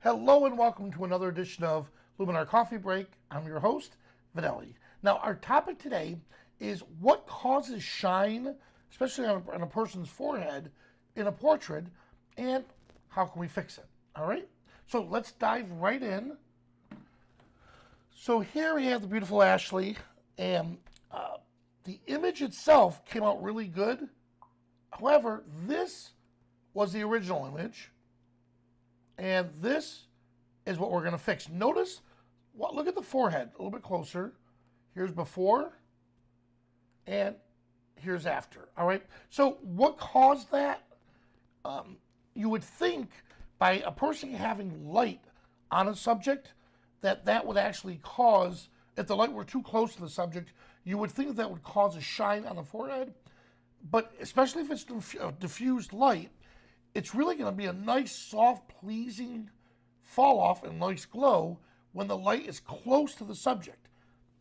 Hello and welcome to another edition of Luminar Coffee Break. I'm your host, Vanelli. Now, our topic today is what causes shine, especially on a person's forehead in a portrait, and how can we fix it? All right, so let's dive right in. So here we have the beautiful Ashley, and the image itself came out really good. However, this was the original image, and this is what we're going to fix. Notice, look at the forehead a little bit closer. Here's before, and here's after. All right. So what caused that? You would think by a person having light on a subject that would actually cause, if the light were too close to the subject, you would think that would cause a shine on the forehead. But especially if it's diffused light, it's really going to be a nice, soft, pleasing fall off and nice glow when the light is close to the subject.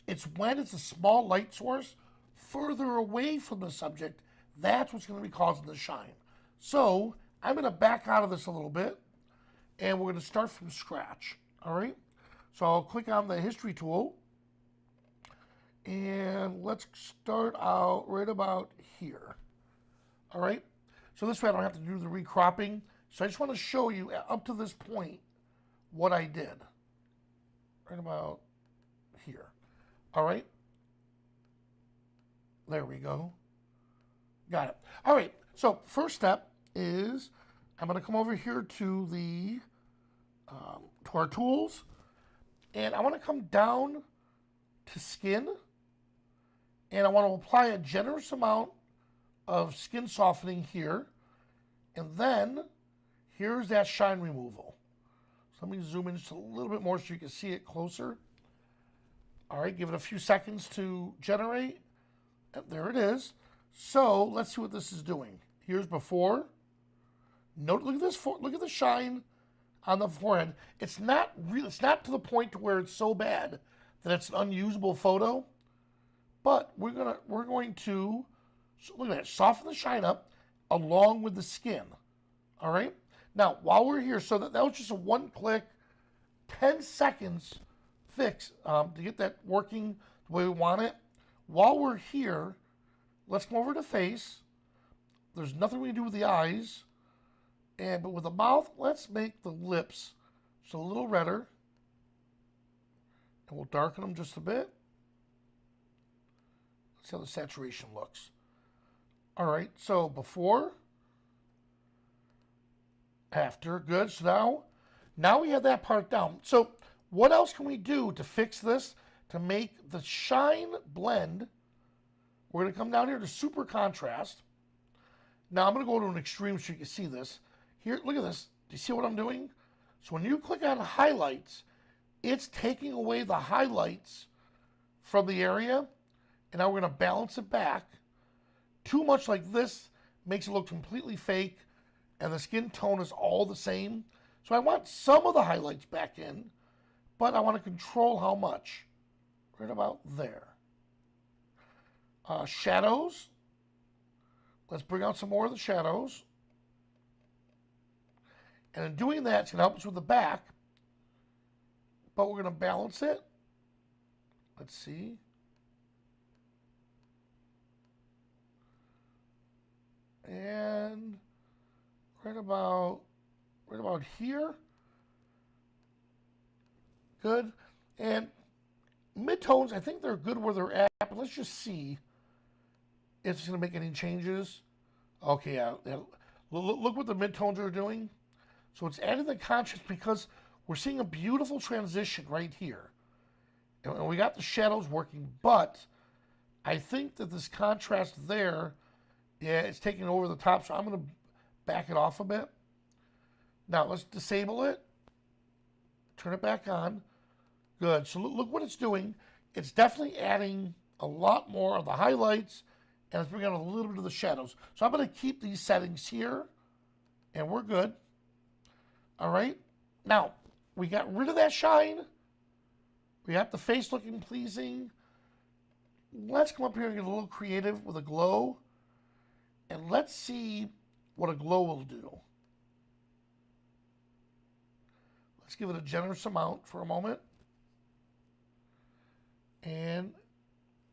It's when it's a small light source further away from the subject, that's what's going to be causing the shine. So I'm going to back out of this a little bit, and we're going to start from scratch. All right. So I'll click on the history tool, and let's start out right about here. All right. So this way I don't have to do the recropping. So I just want to show you up to this point what I did. Right about here. All right. There we go. Got it. All right. So first step is I'm going to come over here to the to our tools, and I want to come down to skin, and I want to apply a generous amount of skin softening here, and then here's that shine removal. So let me zoom in just a little bit more so you can see it closer. All right, give it a few seconds to generate. And there it is. So let's see what this is doing. Here's before. Note, look at this. Look at the shine on the forehead. It's not real. It's not to the point to where it's so bad that it's an unusable photo. But we're going to look at that. Soften the shine up along with the skin. All right. Now, while we're here, so that was just a one-click, 10 seconds fix to get that working the way we want it. While we're here, let's come over to face. There's nothing we can do with the eyes. But with the mouth, let's make the lips just a little redder. And we'll darken them just a bit. Let's see how the saturation looks. All right, so before, after, good. So now we have that part down. So what else can we do to fix this, to make the shine blend? We're going to come down here to super contrast. Now I'm going to go to an extreme so you can see this. Here, look at this. Do you see what I'm doing? So when you click on highlights, it's taking away the highlights from the area. And now we're going to balance it back. Too much like this makes it look completely fake, and the skin tone is all the same. So I want some of the highlights back in, but I want to control how much. Right about there. Shadows. Let's bring out some more of the shadows. And in doing that, it's going to help us with the back, but we're going to balance it. Let's see. And right about here. Good. And midtones, I think they're good where they're at, but let's just see if it's going to make any changes. Okay, yeah. Look what the midtones are doing. So it's adding the contrast because we're seeing a beautiful transition right here. And we got the shadows working, but I think that this contrast there, yeah, it's taking over the top, so I'm going to back it off a bit. Now, let's disable it. Turn it back on. Good. So look what it's doing. It's definitely adding a lot more of the highlights, and it's bringing out a little bit of the shadows. So I'm going to keep these settings here, and we're good. All right. Now, we got rid of that shine. We got the face looking pleasing. Let's come up here and get a little creative with a glow. And let's see what a glow will do. Let's give it a generous amount for a moment. And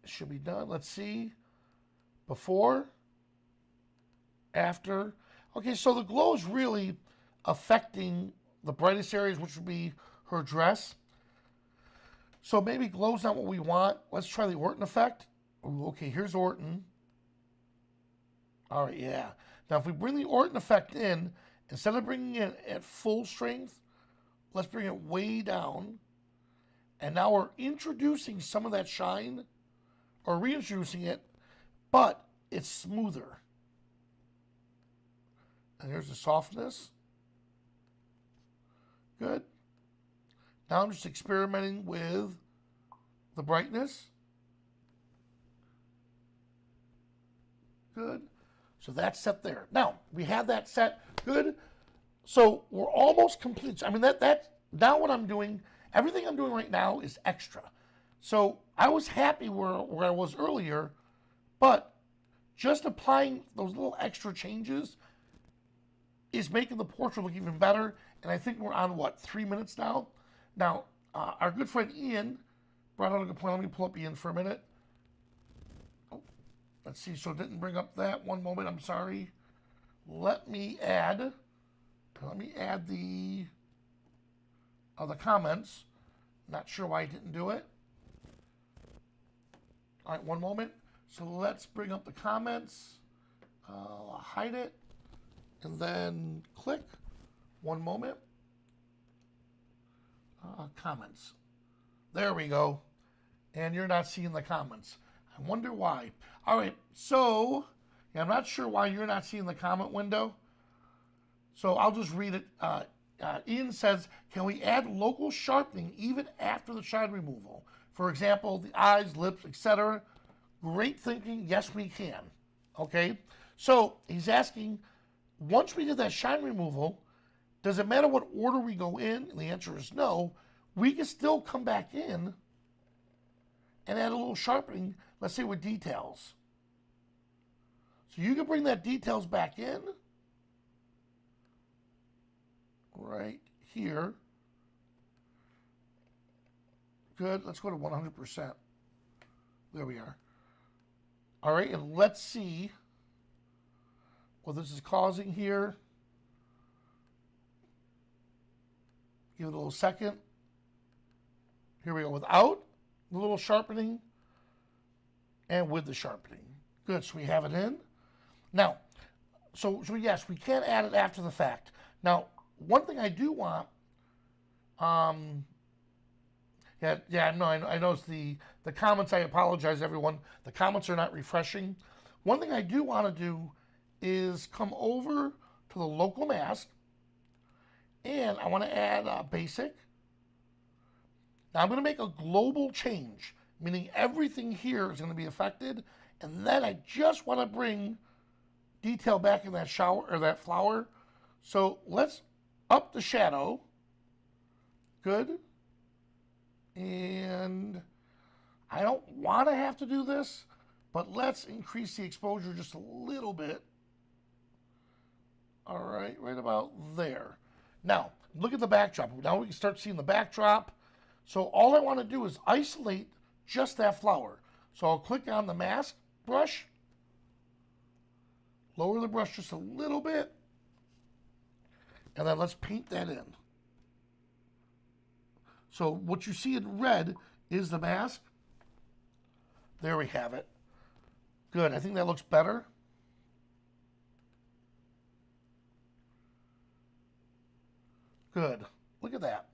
it should be done. Let's see. Before, after. Okay, so the glow is really affecting the brightest areas, which would be her dress. So maybe glow's not what we want. Let's try the Orton effect. Ooh, okay, here's Orton. All right, yeah. Now, if we bring the Orton effect in, instead of bringing it at full strength, let's bring it way down. And now we're introducing some of that shine, or reintroducing it, but it's smoother. And here's the softness. Good. Now I'm just experimenting with the brightness. Good. So that's set there. Now, we have that set. Good. So we're almost complete. I mean, that now what I'm doing, everything I'm doing right now is extra. So I was happy where I was earlier, but just applying those little extra changes is making the portrait look even better. And I think we're on, what, 3 minutes now? Now, our good friend Ian brought out a good point. Let me pull up Ian for a minute. Oh, let's see. So it didn't bring up that. One moment. I'm sorry. Let me add the comments. Not sure why I didn't do it. All right, one moment. So let's bring up the comments. Hide it. And then click. One moment. Comments. There we go. And you're not seeing the comments. I wonder why. All right, so yeah, I'm not sure why you're not seeing the comment window. So I'll just read it. Ian says, can we add local sharpening even after the shine removal? For example, the eyes, lips, etc. Great thinking. Yes, we can. Okay. So he's asking, once we did that shine removal, does it matter what order we go in? And the answer is no. We can still come back in and add a little sharpening, let's say with details. So you can bring that details back in right here. Good. Let's go to 100%. There we are. All right, and let's see what this is causing here. Give it a little second. Here we go. Without the little sharpening and with the sharpening. Good. So we have it in. Now, so yes, we can add it after the fact. Now, one thing I do want, I noticed the comments. I apologize, everyone. The comments are not refreshing. One thing I do want to do is come over to the local mask, and I want to add a basic. Now I'm going to make a global change, meaning everything here is going to be affected, and then I just want to bring detail back in that shower or that flower. So let's up the shadow. Good. And I don't want to have to do this, but let's increase the exposure just a little bit. All right, right about there. Now, look at the backdrop. Now we can start seeing the backdrop. So all I want to do is isolate just that flower. So I'll click on the mask brush, lower the brush just a little bit, and then let's paint that in. So what you see in red is the mask. There we have it. Good. I think that looks better. Good. Look at that.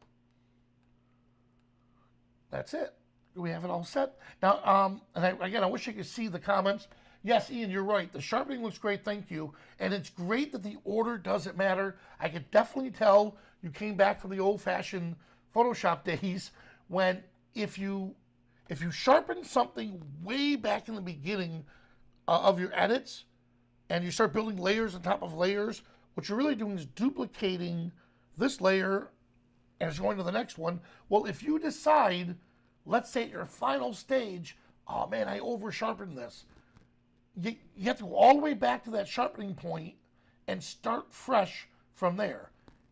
That's it. We have it all set. Now, I wish I could see the comments. Yes, Ian, you're right. The sharpening looks great. Thank you. And it's great that the order doesn't matter. I could definitely tell you came back from the old-fashioned Photoshop days when if you sharpen something way back in the beginning of your edits and you start building layers on top of layers, what you're really doing is duplicating this layer and it's going to the next one. Well, if you decide, let's say at your final stage, oh man, I over sharpened this. You have to go all the way back to that sharpening point and start fresh from there.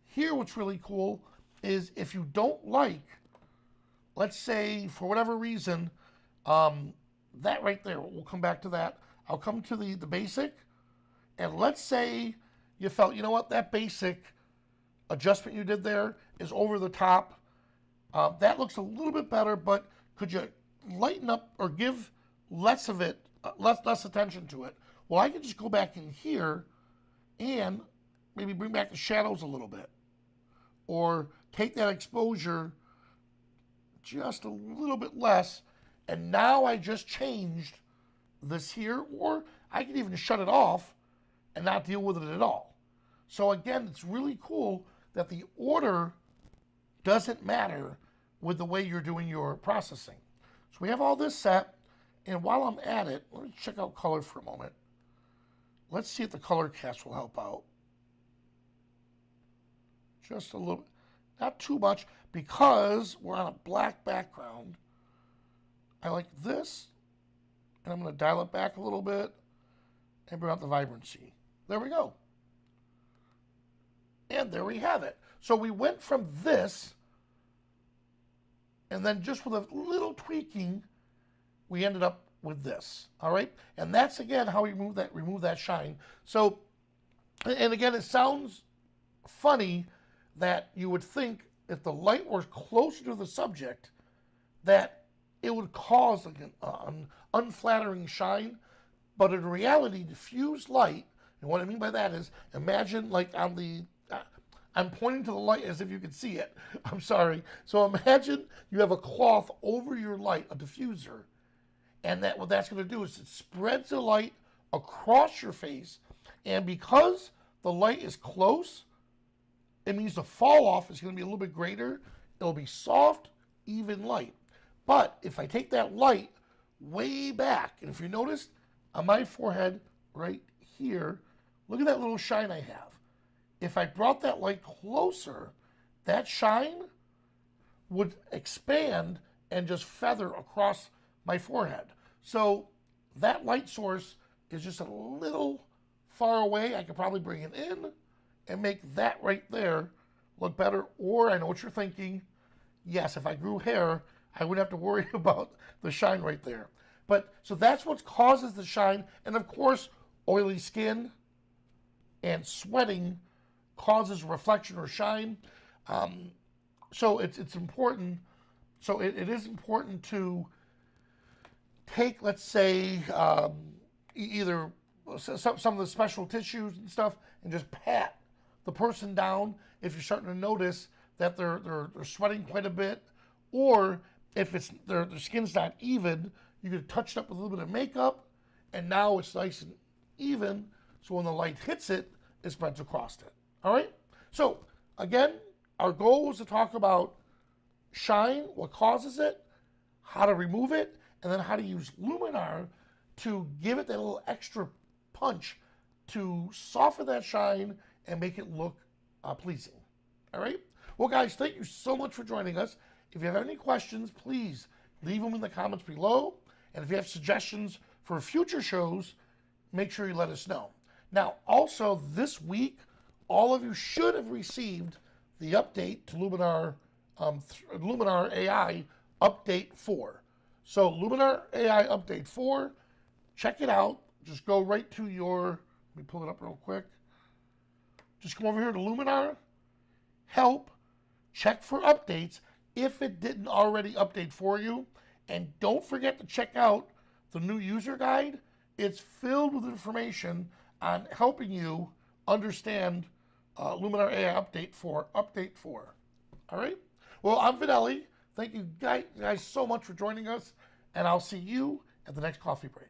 Here, what's really cool is if you don't like, let's say for whatever reason, that right there, we'll come back to that. I'll come to the basic, and let's say you felt, you know what, that basic adjustment you did there is over the top. That looks a little bit better, but could you lighten up or give less of it, less attention to it? Well, I can just go back in here and maybe bring back the shadows a little bit, or take that exposure just a little bit less, and now I just changed this here, or I can even shut it off and not deal with it at all. So again, it's really cool that the order doesn't matter with the way you're doing your processing. So we have all this set, and while I'm at it, let me check out color for a moment. Let's see if the color cast will help out. Just a little, not too much, because we're on a black background. I like this, and I'm going to dial it back a little bit and bring out the vibrancy. There we go. And there we have it. So we went from this, and then just with a little tweaking, we ended up with this. All right, and that's again how we remove that shine. So, and again, it sounds funny that you would think if the light were closer to the subject that it would cause like an unflattering shine, but in reality, diffused light, and what I mean by that is, imagine like on the, I'm pointing to the light as if you could see it. I'm sorry. So imagine you have a cloth over your light, a diffuser, and that what that's going to do is it spreads the light across your face, and because the light is close, it means the fall off is going to be a little bit greater. It'll be soft, even light. But if I take that light way back, and if you notice on my forehead right here, look at that little shine I have. If I brought that light closer, that shine would expand and just feather across my forehead. So that light source is just a little far away. I could probably bring it in and make that right there look better. Or I know what you're thinking. Yes, if I grew hair, I wouldn't have to worry about the shine right there. But so that's what causes the shine. And of course, oily skin and sweating causes reflection or shine. So it's important. So it is important to take, let's say, either some of the special tissues and stuff, and just pat the person down if you're starting to notice that they're sweating quite a bit, or if it's their skin's not even, you could touch it up with a little bit of makeup, and now it's nice and even. So when the light hits it, it spreads across it. All right. So again, our goal was to talk about shine, what causes it, how to remove it, and then how to use Luminar to give it that little extra punch to soften that shine and make it look pleasing. All right? Well, guys, thank you so much for joining us. If you have any questions, please leave them in the comments below. And if you have suggestions for future shows, make sure you let us know. Now, also this week, all of you should have received the update to Luminar AI Update 4. So Luminar AI Update 4, check it out. Just go right to your, let me pull it up real quick. Just come over here to Luminar, Help, check for updates if it didn't already update for you. And don't forget to check out the new user guide. It's filled with information on helping you understand Luminar AI Update 4. All right? Well, I'm Fidelli. Thank you guys so much for joining us, and I'll see you at the next coffee break.